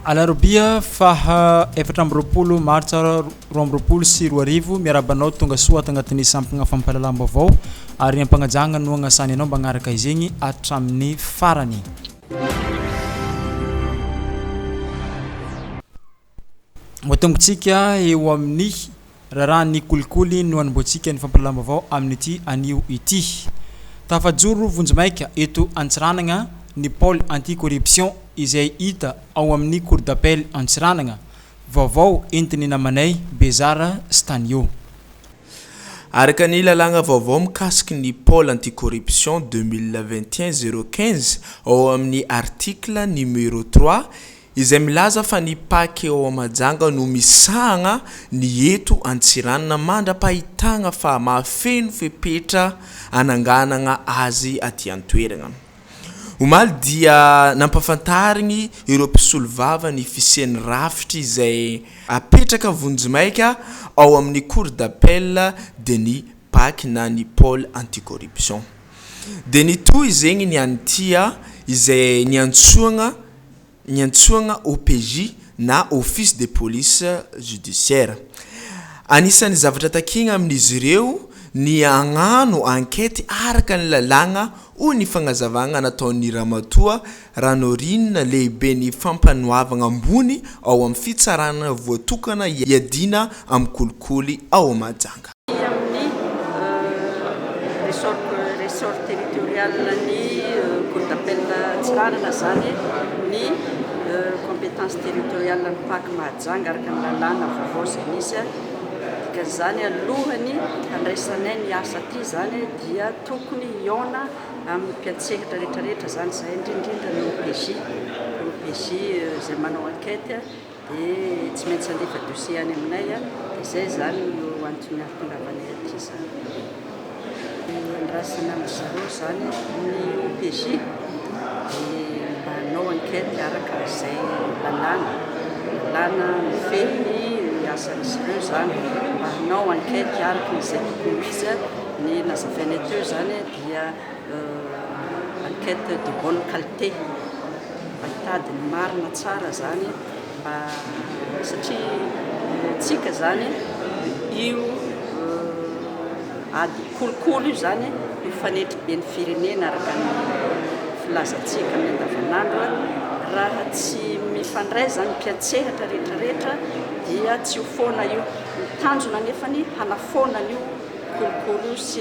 Alarobia faha efatra amby roapolo martsa roa amby roapolo sy roa arivo miarabanao tonga soa tagnatin'ny sampagna fampahalalam-baovao ary ampanajagna no agnasany anao magnaraka izegny hatramin'ny farany. Moatongotsika eo amin'ny raharahany kolikoly no anomboantsika ny fampahalalam-baovao amin'ity anio ity. Tafajoro vonjimaika eto Antsiranana ny pôle anti-corruption izay hita ao amin'ny cour d'appel Antsiranana. Vaovao entiny namanay Bezara Stanio. Araka ny lalagna vaovao mikasiky ny pôle anti-corruption 2021-015 ao amin'ny article numéro 3 izay milaza fa ny paky ao Mahajanga no misahagna ny eto Antsiranana mandra-pahitagna fa mahafeno fepetra ananganagna azy aty an-toerana. Omaly dia nampafantarigny ireo mpisolo vava ny fisian'ny rafitry izay apetraka vonjimaika ao amin'ny cour d'appel de ny paky na ny pôle anti-corruption. De ny toy zegny ny antia izay niantsoagna OPJ na office de police judiciaire. Anisan'ny zavatra takigna amin'izy ireo ny agnano enquête araka ny lalagna o ny fagnazavagna nataon'ny Ramatoa Ranorinina lehibe ny fampanoavagna ambony ao amin'ny fitsarana voatokana iadina amin'ny kolikoly ao Mahajanga. Amin'ny resort territorial ny cour d'appel Antsiranana zany ny compétence territoriale ny paky Mahajanga araka ny lalàna vaovao zay misy ka zany alohany andraisanay ny asa ty zany dia tokony iona amin'ny mpiatsehatra rehetrarehetra zany zay indrindrindra ny OPJ zay manao enquête dia tsy maintsy andefa dossier any aminay dia zay zany no antony ahatongavanay aty zany. Andrasana amin'ny zareo zany ny OPJ dia manao enquête araka izay lalàna mifehiny asan'izy ireo zany manao enquête araka izay tokony izy ny nazavaina teo zany dia enquête de bonne qualité mitady ny marina tsara zany mba satria tsika zany io ady kolikoly io zany mifanetry be ny firenena araka ny filazantsika amin'ny andavanandro raha tsy mifandray zany mpiatsehatra rehetrarehetra dia tsy ho foana io mitanjona nefany hanafoana io kolikoly io sy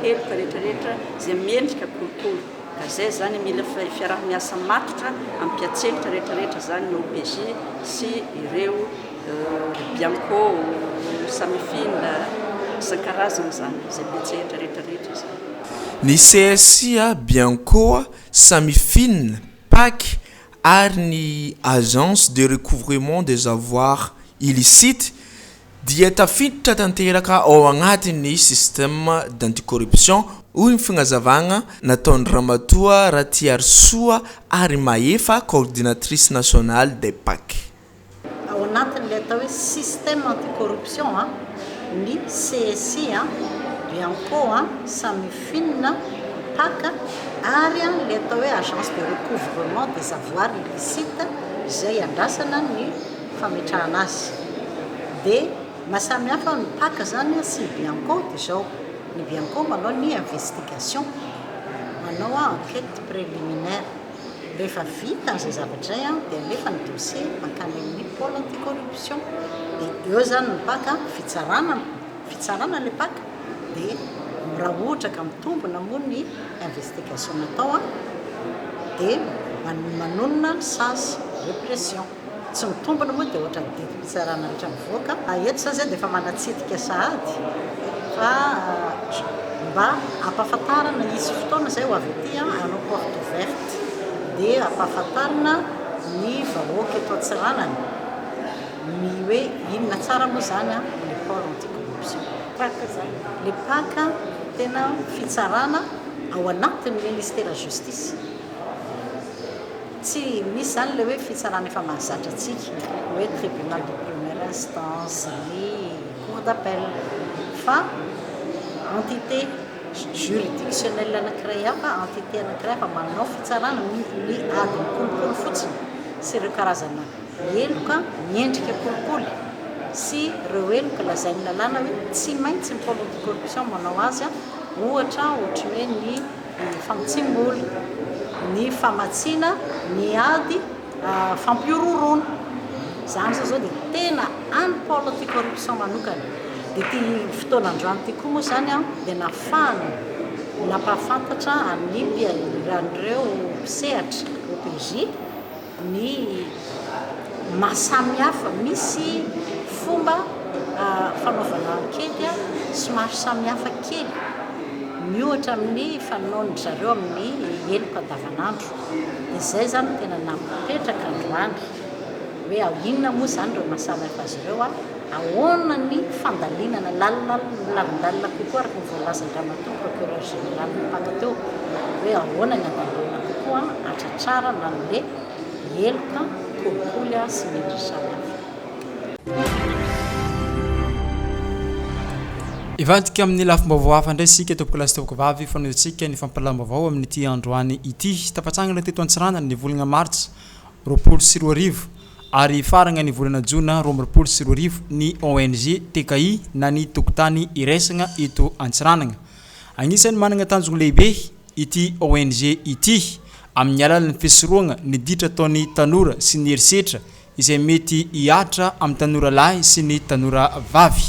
heloka rehetrarehetra zay miendrika kolikoly ka zay zany mila fiaraha-miasa matotra amin'ny mpiatsehatra rehetrarehetra zany ny OPJ sy ireo Bianco Samifina isan-karazany zany zay mpiatsehatra rehetrarehetra zany. Ny CSI Bianco Samifina paky ary ny agence de recouvrement des avoirs illicites dia tafiditra tanteraka ao agnatin'ny système d'anticorruption hoy ny fagnazavagna nataon'ny Ramatoa Ratiarsoa ary Maefa coordinatrice nationale des PAC. Ao anatin'ilay atao hoe système anticorruption ny CSI Bianco Samifina PAC ary le atao hoe agence de recouvrement des avoirs illicites izay andrasana ny fametrahana azy. Dia mahasamihafa ny PAC zany sy Bianco dia zao ny Bianco manao ny investigation, manao enquête préliminaire. Rehefa vita an'izay zavatra izay dia alefa ny dossier mankany amin'ny pôle anticorruption. Dia eo zany ny PAC fitsarana le PAC dia raha ohatra ka mitombona moa ny investigation natao dia manonona ny sasy répression. Tsy mitombona moa dia ohatra ny fitsarana rehetra mivoaka. Eto zany dia efa manatsidika sahady fa mba ampahafantarana izy fotoana izay ho avy aty anao porte ouverte dia ampahafantarana ny vahoaka eto Antsiranana ny hoe inona tsara moa zany ny pôle anticorruption. Le PAC tena fitsarana ao anatin'ny ministère justice. Tsy misy zany le hoe fitsarana efa mahazatra antsika hoe tribunal de première instance ny cour d'appel fa entité juridictionnelle anankiray hafa entité anankiray hafa manao fitsarana ny adiny kolikoly fotsiny sy ireo karazana eloka miendrika kolikoly sy ireo eloka lazainy lalàna hoe tsy maintsy ny pôle anticorruption manao azy ohatra hoe ny fagnotsim-bola, ny famatsiana, ny ady fampiororona. Zany zao dia tena any pôle anticorruption manokana. Dia ty fotoana androany ty koa moa zany dia nafahana nampahafantatra an'ireo mpisehatra OPJ ny mahasamihafa misy fomba fanaovana ankety somary samihafa kely miohatra amin'ny fanaony zareo amin'ny eloka andavanandro. Dia izay zany tena napetraka androany hoe inona moa zany reo mahasamihafa azy ireo ahoana ny fandalinana lalina kokoa araka ny voalazan-dramato procureur général nipaka teo hoe ahoana ny andalina kokoa atratrara nan'le eloka kolikoly sy mendry samihafa. Ivadika amin'ny lafim-baovao hafa indray sika tompoko lasy tompoko vavy fanozintsika ny fampalaam-baovao amin'ity androany ity. Tafatsangana teto Antsirana ny volana Martsa 2020 ary faragna ny volana Jona 2020 ny ONG TKI na ny tokotany iraisagna eto Antsiranana. Agnisan'ny manana tanjona lehibe ity ONG ity amin'ny alalan'ny fisorohana ny ditra ataon'ny tanora sy ny herisetra izay mety hiatra amin'ny tanora lahy sy ny tanora vavy.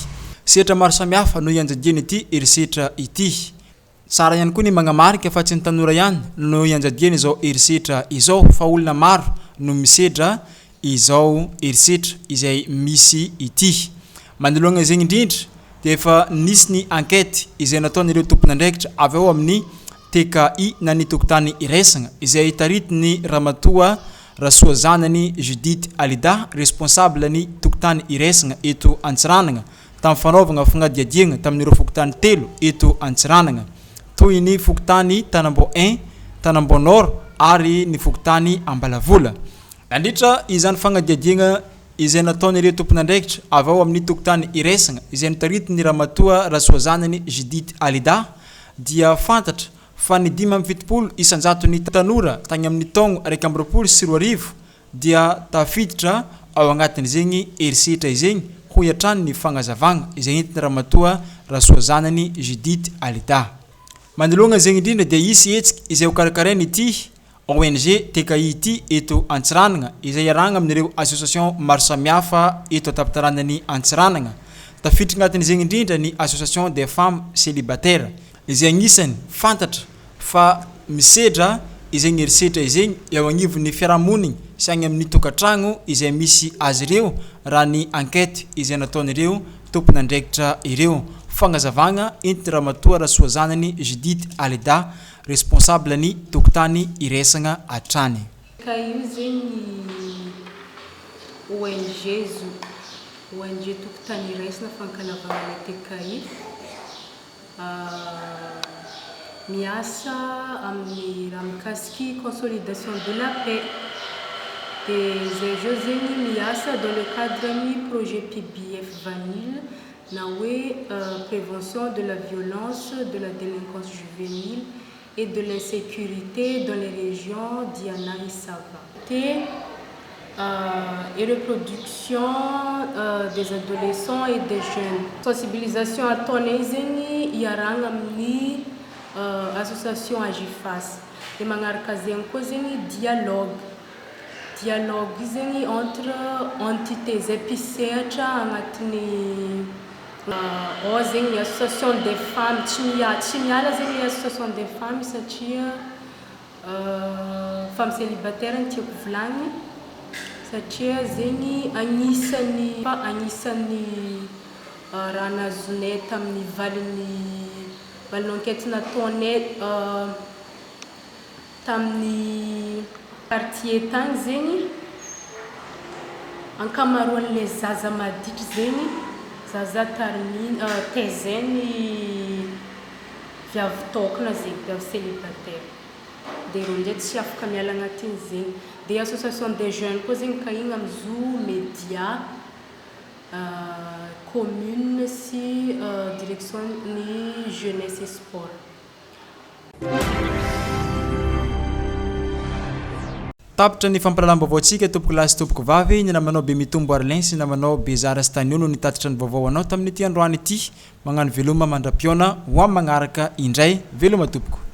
Setra maro samihafa no ianjadiany ity herisetra ity. Tsara ihany koa ny magnamarika fa tsy ny tanora ihany no ianjadiany izao herisetra izao fa olona maro no misedra izao herisetra izay misy ity. Manoloana zegny indrindra dia efa nisy ny enquête izay nataon'ireo tompon'andraikitra avy ao amin'ny TKI na ny tokotany iraisagna izay taritiny Ramatoa Rasoa zanany Judith Alida responsable ny tokotany iraisagna eto Antsiranana tamin'ny fanaovana fagnadiadiagna tamin'ireo fokotany telo eto Antsiranana toy ny fokotany Tanambo 1, Tanambo Nord ary ny fokotany Ambalavola. Nandritra izany fagnadiadiagna izay nataon'ireo tompon'andraikitra avy ao amin'ny tokotany iraisagna izay nitaritiny Ramatoa Rasoa zanany Judith Alida dia fantatra fa ny 570 isanjaton'ny tanora tagny amin'ny taogno 2020 dia tafiditra ao agnatin'izegny herisetra izegny ho iatrany ny fagnazavagna izay entin'ny Ramatoa Rasoa zanany Judith Alida. Manoloana zegny indrindra dia isy hetsika izay ho karakarainy ity ONG TKI ity eto Antsiranana izay iarahana amin'ireo association maro samihafa eto an-tapitarana Antsiranana. Tafiditra agnatin'izegny indrindra ny association des femmes célibataires izay agnisany fantatra fa misedra izegny herisetra izegny eo agnivon'ny fiarahamonigny sy agny amin'ny tokantragno izay misy azy ireo raha ny enquête izay nataon'ireo tompon'andraikitra ireo. Fagnazavagna entin'ny Ramatoa Rasoa zanany Judith Alida responsable ny tokotany iraisagna atrany. Io zegny ONG tokotany iraisagna fankalavagna TKI miasa amin'ny raha mikasiky consolidation de la paix. Dia zay zao zegny miasa dans le cadre ny projet PBF Vanille na hoe prévention de la violence, de la délinquance juvénile et de l'insécurité dans les régions d'Iana et Sava. Et reproduction des adolescents et des jeunes. Sensibilisation à tonezeni iarang amin'ny association Agifas. Et manaraka zegny koa zegny dialogue zegny entre entités épisehatra agnatin'ny zegny association des femmes tsy miala zegny association des femmes satria femmes célibataires ny tiako volagny satria zegny agnisan'ny raha nazonay tamin'ny valin'ny enquête nataonay tamin'ny quartier tagny zegny ankamaroan'le zaza maditra zegny zaza taizeny viavy tokana zegny viavy célibataire dia ireo ndray tsy afaka miala agnatiny zegny. Dia association des jeunes koa zegny ka igny amzo média commune sy direction ny jeunesse et sport. tapitra ny fampalalam-baovao tsika tompoko lasy tompoko vavy ny namanao be mitombo arlen sy namanao bezara sy taniono ny tatitra ny vaovao anao tamin'ity androany ity magnano veloma mandra-piona ho amin'ny magnaraka indray veloma tompoko